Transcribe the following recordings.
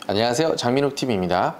안녕하세요. 장민욱TV입니다.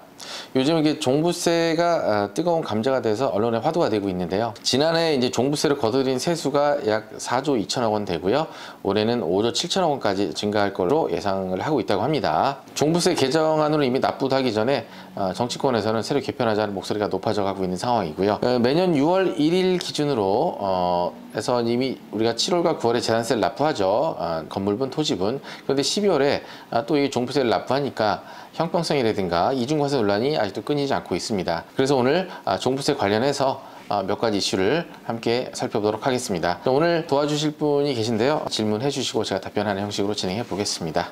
요즘 이게 종부세가 뜨거운 감자가 돼서 언론에 화두가 되고 있는데요. 지난해 이제 종부세를 거둬들인 세수가 약 4조 2천억 원 되고요. 올해는 5조 7천억 원까지 증가할 걸로 예상을 하고 있다고 합니다. 종부세 개정안으로 이미 납부하기 전에 정치권에서는 새로 개편하자는 목소리가 높아져 가고 있는 상황이고요. 매년 6월 1일 기준으로 해서 이미 우리가 7월과 9월에 재산세를 납부하죠. 건물분, 토지분. 그런데 12월에 또 이 종부세를 납부하니까 형평성이라든가 이중과세 논란이 아직도 끊이지 않고 있습니다. 그래서 오늘 종부세 관련해서 몇 가지 이슈를 함께 살펴보도록 하겠습니다. 오늘 도와주실 분이 계신데요. 질문해 주시고 제가 답변하는 형식으로 진행해 보겠습니다.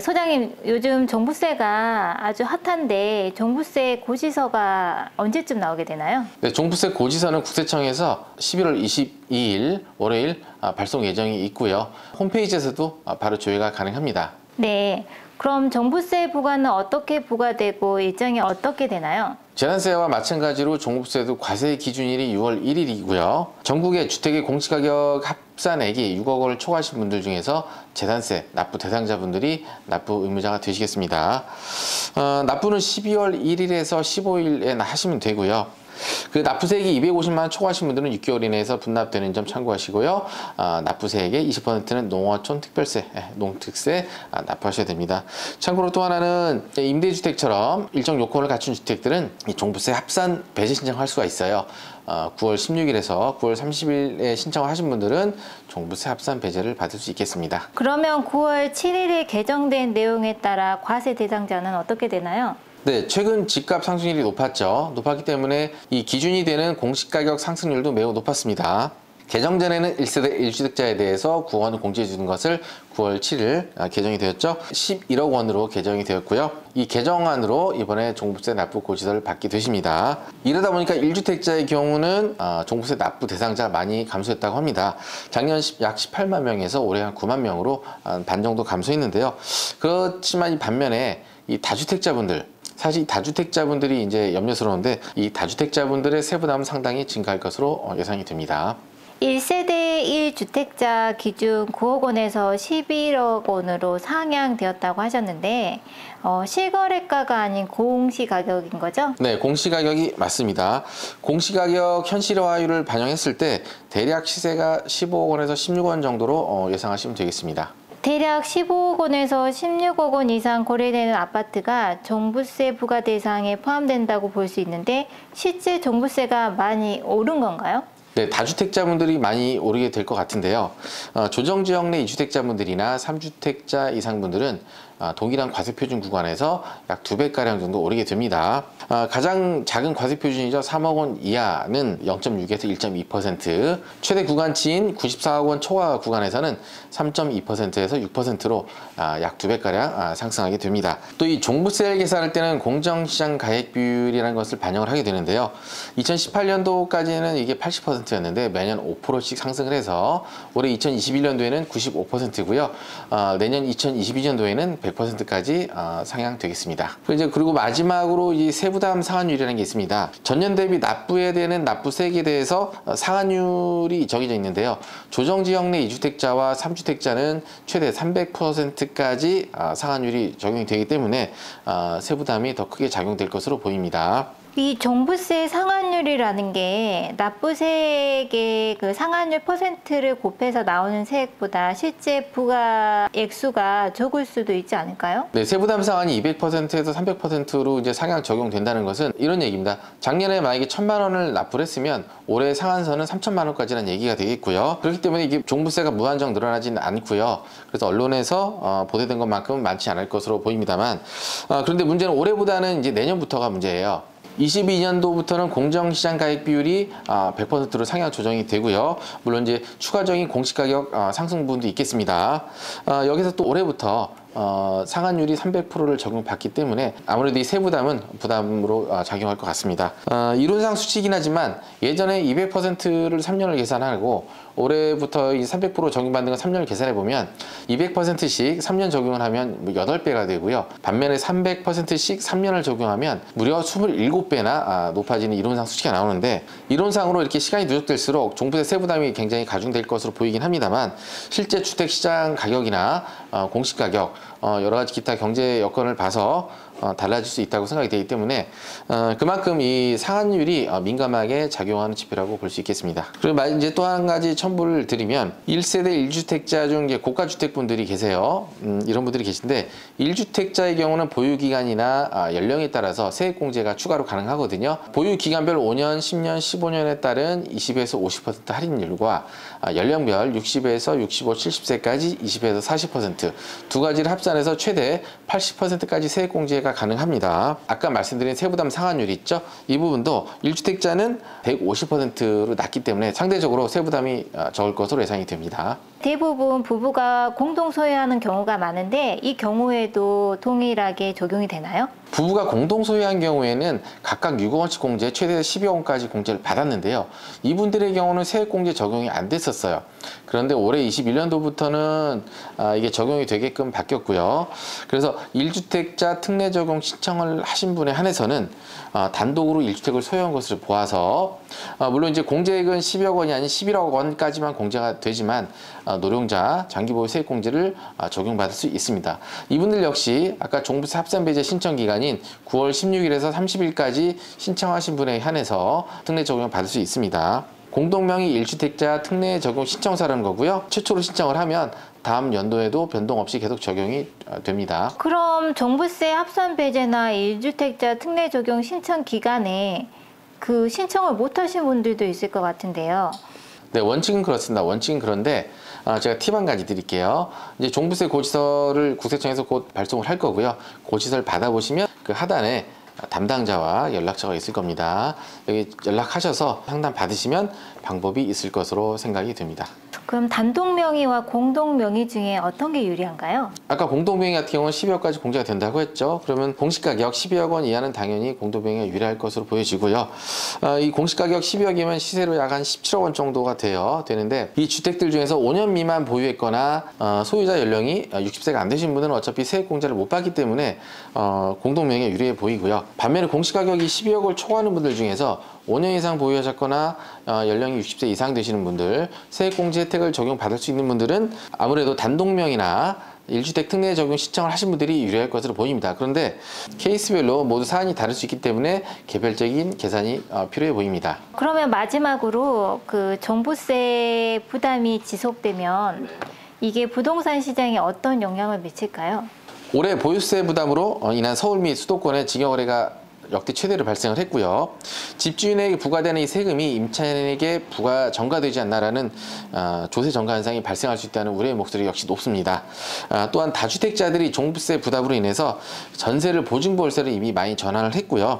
소장님, 요즘 종부세가 아주 핫한데 종부세 고지서가 언제쯤 나오게 되나요? 네, 종부세 고지서는 국세청에서 11월 22일 월요일 발송 예정이 있고요. 홈페이지에서도 바로 조회가 가능합니다. 네, 그럼 종부세 부과는 어떻게 부과되고 일정이 어떻게 되나요? 재산세와 마찬가지로 종부세도 과세 기준일이 6월 1일이고요. 전국의 주택의 공시가격 합산액이 6억 원을 초과하신 분들 중에서 재산세 납부 대상자분들이 납부 의무자가 되시겠습니다. 납부는 12월 1일에서 15일에 하시면 되고요. 그 납부세액이 250만 원 초과하신 분들은 6개월 이내에서 분납되는 점 참고하시고요. 납부세액의 20%는 농어촌 특별세, 농특세 납부하셔야 됩니다. 참고로 또 하나는 임대주택처럼 일정 요건을 갖춘 주택들은 이 종부세 합산 배제 신청할 수가 있어요. 9월 16일에서 9월 30일에 신청을 하신 분들은 종부세 합산 배제를 받을 수 있겠습니다. 그러면 9월 7일에 개정된 내용에 따라 과세 대상자는 어떻게 되나요? 네, 최근 집값 상승률이 높았죠. 높았기 때문에 이 기준이 되는 공시가격 상승률도 매우 높았습니다. 개정 전에는 1세대 1주택자에 대해서 9원을 공제해 주는 것을 9월 7일 개정이 되었죠. 11억 원으로 개정이 되었고요. 이 개정안으로 이번에 종부세 납부 고지서를 받게 되십니다. 이러다 보니까 1주택자의 경우는 종부세 납부 대상자 많이 감소했다고 합니다. 작년 약 18만 명에서 올해 한 9만 명으로 반 정도 감소했는데요. 그렇지만 이 반면에 이 다주택자분들, 사실 이 다주택자분들이 이제 염려스러운데 이 다주택자분들의 세부담은 상당히 증가할 것으로 예상이 됩니다. 1세대 1주택자 기준 9억 원에서 11억 원으로 상향되었다고 하셨는데 실거래가가 아닌 공시가격인 거죠? 네, 공시가격이 맞습니다. 공시가격 현실화율을 반영했을 때 대략 시세가 15억 원에서 16억 원 정도로 예상하시면 되겠습니다. 대략 15억 원에서 16억 원 이상 거래되는 아파트가 종부세 부과 대상에 포함된다고 볼 수 있는데 실제 종부세가 많이 오른 건가요? 네, 다주택자분들이 많이 오르게 될 것 같은데요. 조정지역 내 2주택자분들이나 3주택자 이상 분들은 동일한 과세표준 구간에서 약 2배가량 정도 오르게 됩니다. 가장 작은 과세표준이죠. 3억 원 이하는 0.6에서 1.2%, 최대 구간치인 94억 원 초과 구간에서는 3.2%에서 6%로 약 2배가량 상승하게 됩니다. 또 이 종부세를 계산할 때는 공정시장 가액 비율이라는 것을 반영을 하게 되는데요. 2018년도까지는 이게 80%였는데 매년 5%씩 상승을 해서 올해 2021년도에는 95%고요. 내년 2022년도에는 100%까지 상향되겠습니다. 그리고 마지막으로 이 세부담 상한율이라는 게 있습니다. 전년 대비 납부해야 되는 납부세액에 대해서 상한율이 정해져 있는데요. 조정지역 내 2주택자와 3주택자는 최대 300%까지 상한율이 적용이 되기 때문에 세부담이 더 크게 작용될 것으로 보입니다. 이 종부세 상한율이라는 게 납부세액의 그 상한율 퍼센트를 곱해서 나오는 세액보다 실제 부과 액수가 적을 수도 있지 않을까요? 네, 세부담 상한이 200%에서 300%로 이제 상향 적용된다는 것은 이런 얘기입니다. 작년에 만약에 1,000만 원을 납부를 했으면 올해 상한선은 3,000만 원까지라는 얘기가 되겠고요. 그렇기 때문에 이게 종부세가 무한정 늘어나지는 않고요. 그래서 언론에서 보도된 것만큼은 많지 않을 것으로 보입니다만, 그런데 문제는 올해보다는 이제 내년부터가 문제예요. 22년도부터는 공정시장 가액 비율이 100%로 상향 조정이 되고요. 물론 이제 추가적인 공시가격 상승 부분도 있겠습니다. 여기서 또 올해부터 상한율이 300%를 적용받기 때문에 아무래도 이 세부담은 부담으로 작용할 것 같습니다. 이론상 수치이긴 하지만 예전에 200%를 3년을 계산하고 올해부터 이 300% 적용받는 건 3년을 계산해 보면 200%씩 3년 적용을 하면 8배가 되고요. 반면에 300%씩 3년을 적용하면 무려 27배나 높아지는 이론상 수치가 나오는데, 이론상으로 이렇게 시간이 누적될수록 종부세 세부담이 굉장히 가중될 것으로 보이긴 합니다만 실제 주택시장 가격이나 공시가격 여러 가지 기타 경제 여건을 봐서 달라질 수 있다고 생각이 되기 때문에 그만큼 이 상한율이 민감하게 작용하는 지표라고 볼 수 있겠습니다. 그리고 이제 또 한 가지 첨부를 드리면 1세대 1주택자 중 이제 고가주택분들이 계세요. 이런 분들이 계신데 1주택자의 경우는 보유기간이나 연령에 따라서 세액공제가 추가로 가능하거든요. 보유기간별 5년, 10년, 15년에 따른 20에서 50% 할인율과 연령별 60에서 65, 70세까지 20에서 40% 두 가지를 합산해서 최대 80%까지 세액공제가 가능합니다. 아까 말씀드린 세부담 상한율이 있죠? 이 부분도 1주택자는 150%로 낮기 때문에 상대적으로 세부담이 적을 것으로 예상이 됩니다. 대부분 부부가 공동 소유하는 경우가 많은데 이 경우에도 동일하게 적용이 되나요? 부부가 공동 소유한 경우에는 각각 6억 원씩 공제, 최대 12억 원까지 공제를 받았는데요. 이분들의 경우는 세액공제 적용이 안 됐었어요. 그런데 올해 21년도부터는 이게 적용이 되게끔 바뀌었고요. 그래서 1주택자 특례 적용 신청을 하신 분에 한해서는 단독으로 1주택을 소유한 것을 보아서 물론 이제 공제액은 10억 원이 아닌 11억 원까지만 공제가 되지만 노령자 장기보유 세액공제를 적용받을 수 있습니다. 이분들 역시 아까 종부세 합산배제 신청 기간인 9월 16일에서 30일까지 신청하신 분에 한해서 특례 적용을 받을 수 있습니다. 공동명의 1주택자 특례 적용 신청서라는 거고요. 최초로 신청을 하면 다음 연도에도 변동 없이 계속 적용이 됩니다. 그럼 종부세 합산 배제나 1주택자 특례 적용 신청 기간에 그 신청을 못 하신 분들도 있을 것 같은데요. 네, 원칙은 그렇습니다. 원칙은 그런데 제가 팁 한 가지 드릴게요. 이제 종부세 고지서를 국세청에서 곧 발송을 할 거고요. 고지서를 받아보시면 그 하단에 담당자와 연락처가 있을 겁니다. 여기 연락하셔서 상담 받으시면 방법이 있을 것으로 생각이 됩니다. 그럼 단독 명의와 공동 명의 중에 어떤 게 유리한가요? 아까 공동명의 같은 경우는 12억까지 공제가 된다고 했죠. 그러면 공시가격 12억 원 이하는 당연히 공동명의가 유리할 것으로 보여지고요. 이 공시가격 12억이면 시세로 약 한 17억 원 정도가 되는데 이 주택들 중에서 5년 미만 보유했거나 소유자 연령이 60세가 안 되신 분들은 어차피 세액공제를 못 받기 때문에 공동명의가 유리해 보이고요. 반면에 공시가격이 12억을 초과하는 분들 중에서 5년 이상 보유하셨거나 연령이 60세 이상 되시는 분들, 세액공제 혜택을 적용받을 수 있는 분들은 아무래도 단독명의나 1주택 특례 적용 신청을 하신 분들이 유리할 것으로 보입니다. 그런데 케이스별로 모두 사안이 다를 수 있기 때문에 개별적인 계산이 필요해 보입니다. 그러면 마지막으로 그 종부세 부담이 지속되면 이게 부동산 시장에 어떤 영향을 미칠까요? 올해 보유세 부담으로 인한 서울 및 수도권의 징여거래가 역대 최대로 발생을 했고요. 집주인에게 부과되는 이 세금이 임차인에게 전가되지 않나라는 조세 전가 현상이 발생할 수 있다는 우려의 목소리 역시 높습니다. 또한 다주택자들이 종부세 부담으로 인해서 전세를 보증보월세로 이미 많이 전환을 했고요.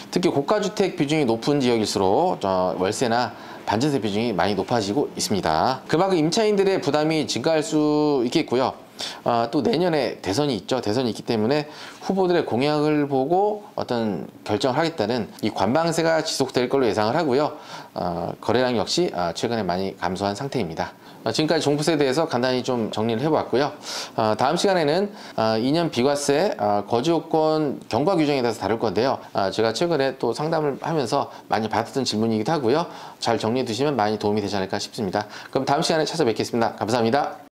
특히 고가주택 비중이 높은 지역일수록 월세나 반전세 비중이 많이 높아지고 있습니다. 그만큼 임차인들의 부담이 증가할 수 있겠고요. 또 내년에 대선이 있죠. 대선이 있기 때문에 후보들의 공약을 보고 어떤 결정을 하겠다는 이 관방세가 지속될 걸로 예상을 하고요. 거래량 역시 최근에 많이 감소한 상태입니다. 지금까지 종부세에 대해서 간단히 좀 정리를 해보았고요. 다음 시간에는 2년 비과세 거주요건 경과 규정에 대해서 다룰 건데요. 제가 최근에 또 상담을 하면서 많이 받았던 질문이기도 하고요. 잘 정리해 두시면 많이 도움이 되지 않을까 싶습니다. 그럼 다음 시간에 찾아뵙겠습니다. 감사합니다.